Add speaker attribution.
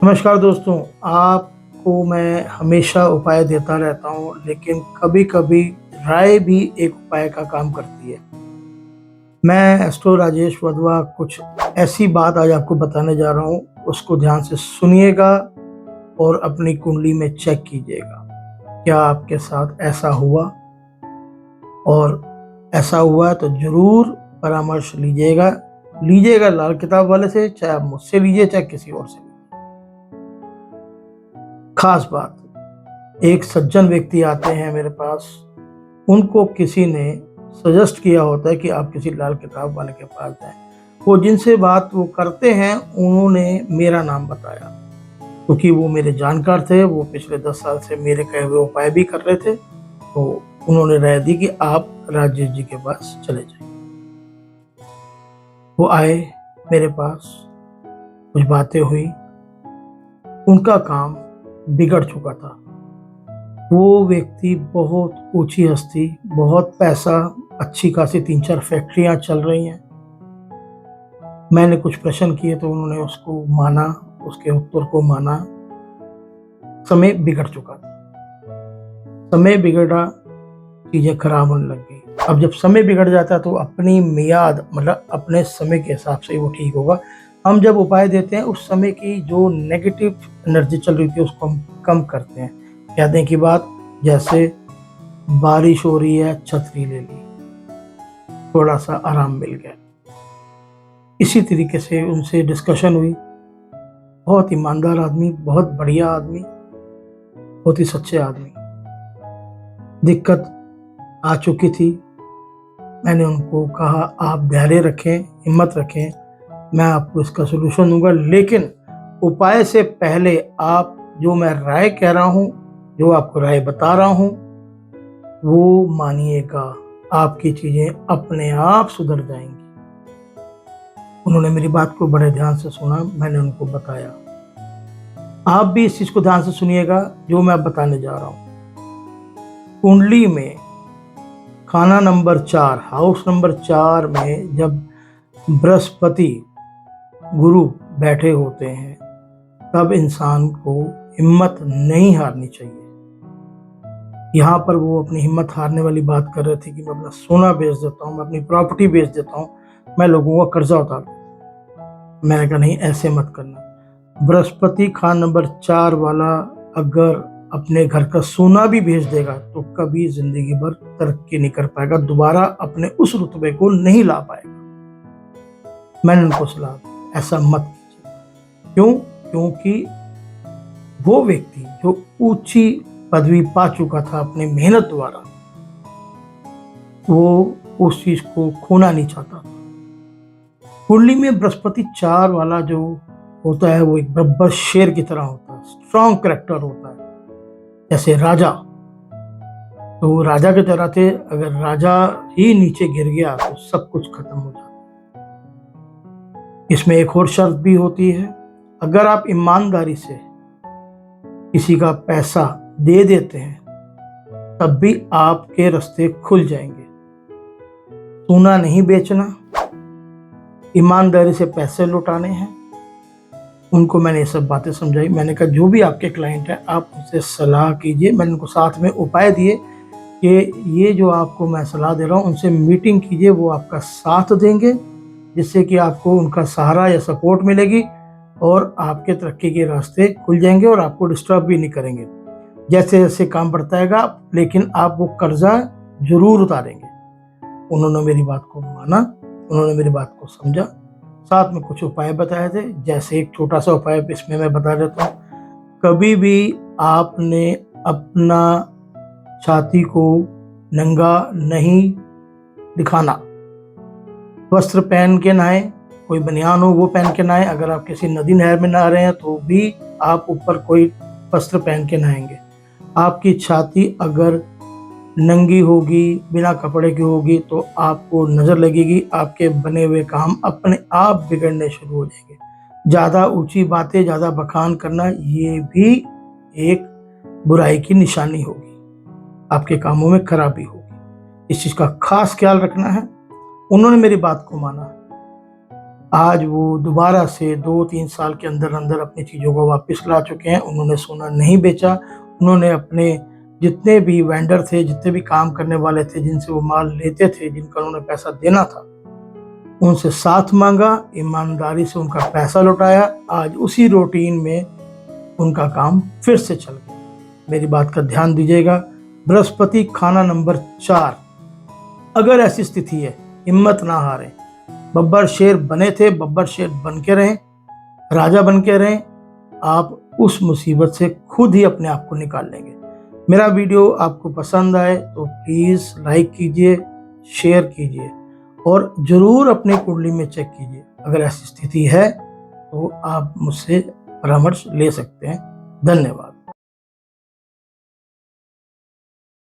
Speaker 1: नमस्कार दोस्तों, आपको मैं हमेशा उपाय देता रहता हूँ, लेकिन कभी-कभी राय भी एक उपाय का काम करती है। मैं एस्ट्रो राजेश वधवा कुछ ऐसी बात आज आपको बताने जा रहा हूँ, उसको ध्यान से सुनिएगा और अपनी कुंडली में चेक कीजिएगा। क्या आपके साथ ऐसा हुआ? और ऐसा हुआ है तो ज़रूर परामर्श लीजिएगा। लीजिएगा लाल किताब वाले से, चाहे आप मुझसे लीजिए, चाहे किसी और से लीजिए। खास बात, एक सज्जन व्यक्ति आते हैं मेरे पास, उनको किसी ने सजेस्ट किया होता है कि आप किसी लाल किताब वाले के पास जाएं। वो जिनसे बात वो करते हैं, उन्होंने मेरा नाम बताया क्योंकि वो मेरे जानकार थे। वो पिछले 10 साल से मेरे कहे हुए उपाय भी कर रहे थे, तो उन्होंने राय दी कि आप राजेश जी के पास चले जाइए। वो आए मेरे पास, कुछ बातें हुई, उनका काम बिगड़ चुका था। वो व्यक्ति बहुत ऊंची हस्ती, बहुत पैसा, अच्छी खासी 3-4 फैक्ट्रियां चल रही हैं। मैंने कुछ प्रश्न किए तो उन्होंने उसको माना, उसके उत्तर को माना। समय बिगड़ चुका था। समय बिगड़ा, चीजें खराब होने लग गई। अब जब समय बिगड़ जाता है तो अपनी मियाद, मतलब अपने समय के हिसाब से ही वो ठीक होगा। हम जब उपाय देते हैं, उस समय की जो नेगेटिव एनर्जी चल रही थी उसको हम कम करते हैं। कहने की बात, जैसे बारिश हो रही है, छतरी ले ली, थोड़ा सा आराम मिल गया। इसी तरीके से उनसे डिस्कशन हुई। बहुत ईमानदार आदमी, बहुत बढ़िया आदमी, बहुत ही सच्चे आदमी। दिक्कत आ चुकी थी। मैंने उनको कहा, आप धैर्य रखें, हिम्मत रखें, मैं आपको इसका सोल्यूशन दूंगा, लेकिन उपाय से पहले आप जो मैं राय कह रहा हूँ, जो आपको राय बता रहा हूँ, वो मानिएगा। आपकी चीजें अपने आप सुधर जाएंगी। उन्होंने मेरी बात को बड़े ध्यान से सुना। मैंने उनको बताया। आप भी इस चीज को ध्यान से सुनिएगा जो मैं बताने जा रहा हूँ। कुंडली में खाना नंबर 4, हाउस नंबर 4 में जब बृहस्पति गुरु बैठे होते हैं, तब इंसान को हिम्मत नहीं हारनी चाहिए। यहाँ पर वो अपनी हिम्मत हारने वाली बात कर रहे थे कि मैं अपना सोना बेच देता हूँ, मैं अपनी प्रॉपर्टी बेच देता हूँ, मैं लोगों का कर्जा उतार देता हूँ। मैंने कहा नहीं, ऐसे मत करना। बृहस्पति खान नंबर 4 वाला अगर अपने घर का सोना भी भेज देगा तो कभी जिंदगी भर तरक्की नहीं कर पाएगा, दोबारा अपने उस रुतबे को नहीं ला पाएगा। मैंने उनको सलाह दी, ऐसा मत कीजिए। क्यों? क्योंकि वो व्यक्ति जो ऊंची पदवी पा चुका था अपनी मेहनत द्वारा, वो उस चीज को खोना नहीं चाहता था। कुंडली में बृहस्पति 4 वाला जो होता है, वो एक बब्बर शेर की तरह होता है, स्ट्रॉन्ग कैरेक्टर होता है, जैसे राजा। तो राजा के तरह थे, अगर राजा ही नीचे गिर गया तो सब कुछ खत्म हो जाता। इसमें एक और शर्त भी होती है, अगर आप ईमानदारी से किसी का पैसा दे देते हैं, तब भी आपके रास्ते खुल जाएंगे। सोना नहीं बेचना, ईमानदारी से पैसे लुटाने हैं। उनको मैंने ये सब बातें समझाई। मैंने कहा जो भी आपके क्लाइंट हैं, आप उनसे सलाह कीजिए। मैंने उनको साथ में उपाय दिए कि ये जो आपको मैं सलाह दे रहा हूँ, उनसे मीटिंग कीजिए, वो आपका साथ देंगे, जिससे कि आपको उनका सहारा या सपोर्ट मिलेगी और आपके तरक्की के रास्ते खुल जाएंगे और आपको डिस्टर्ब भी नहीं करेंगे। जैसे जैसे काम बढ़ताएगा, लेकिन आप वो कर्जा जरूर उतारेंगे। उन्होंने मेरी बात को माना, उन्होंने मेरी बात को समझा। साथ में कुछ उपाय बताए थे, जैसे एक छोटा सा उपाय इसमें मैं बता देता हूँ। कभी भी आपने अपना छाती को नंगा नहीं दिखाना। वस्त्र पहन के नहाए, कोई बनियान हो वो पहन के नहाए। अगर आप किसी नदी नहर में नहा रहे हैं तो भी आप ऊपर कोई वस्त्र पहन के नहाएंगे। आपकी छाती अगर नंगी होगी, बिना कपड़े की होगी, तो आपको नजर लगेगी, आपके बने हुए काम अपने आप बिगड़ने शुरू हो जाएंगे। ज्यादा ऊंची बातें, ज्यादा बखान करना, ये भी एक बुराई की निशानी होगी, आपके कामों में खराबी होगी। इस चीज का खास ख्याल रखना है। उन्होंने मेरी बात को माना। आज वो दोबारा से 2-3 साल के अंदर अंदर अपनी चीज़ों को वापस ला चुके हैं। उन्होंने सोना नहीं बेचा, उन्होंने अपने जितने भी वेंडर थे, जितने भी काम करने वाले थे, जिनसे वो माल लेते थे, जिनका उन्होंने पैसा देना था, उनसे साथ मांगा, ईमानदारी से उनका पैसा लौटाया। आज उसी रूटीन में उनका काम फिर से चल गया। मेरी बात का ध्यान दीजिएगा। बृहस्पति खाना नंबर 4। अगर ऐसी स्थिति है, हिम्मत ना हारें। बब्बर शेर बने थे, बब्बर शेर बन के रहें, राजा बन के रहें। आप उस मुसीबत से खुद ही अपने आप को निकाल लेंगे। मेरा वीडियो आपको पसंद आए तो प्लीज़ लाइक कीजिए, शेयर कीजिए और ज़रूर अपनी कुंडली में चेक कीजिए। अगर ऐसी स्थिति है तो आप मुझसे परामर्श ले सकते हैं। धन्यवाद।